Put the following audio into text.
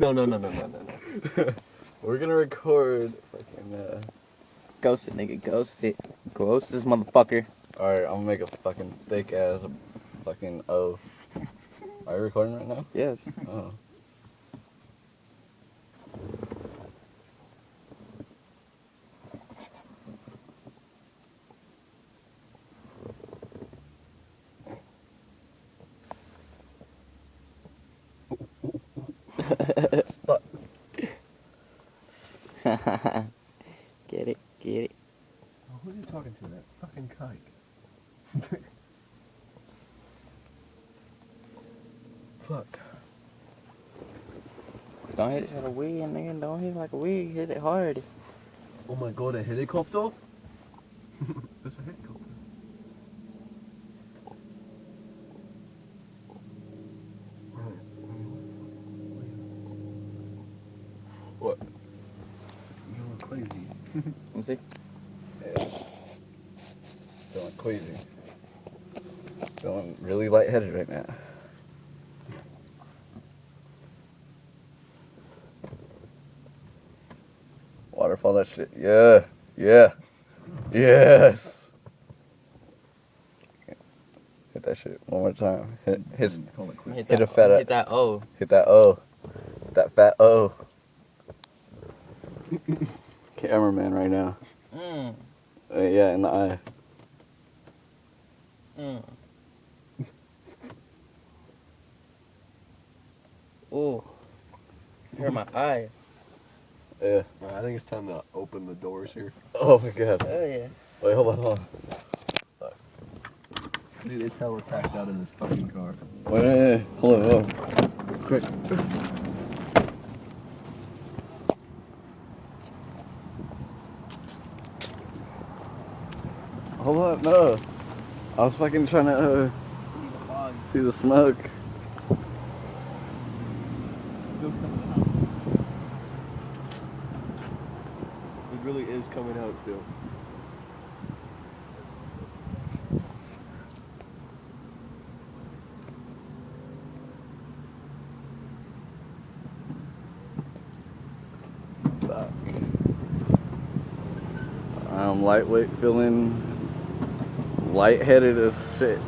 No. We're gonna record fucking, Ghost it, nigga. Ghost it. Ghost this motherfucker. Alright, I'm gonna make a fucking thick ass fucking O. Are you recording right now? Yes. Oh. Get it. Oh, who's he talking to? That fucking kike. Fuck. Don't hit it like a wig, nigga. Don't hit it like a wig. Hit it hard. Oh my god, a helicopter? There's a helicopter. What? You look crazy. Let me see. Yeah. Feeling queasy. Feeling really lightheaded right now. Waterfall that shit. Yeah. Yes. Hit that shit one more time. Hit a fat Hit that O. Hit that O. That fat O. Cameraman right now. Yeah, in the eye. Ooh. Hurt my eye. Yeah. I think it's time to open the doors here. Oh my god. Oh yeah. Wait, hold on. Dude, it's hella tacked out in this fucking car. Wait. Hold on. Quick. Hold up, no. I was fucking trying to see the smoke. Still coming out. It really is coming out still. Fuck. I'm lightweight, feeling lightheaded as shit.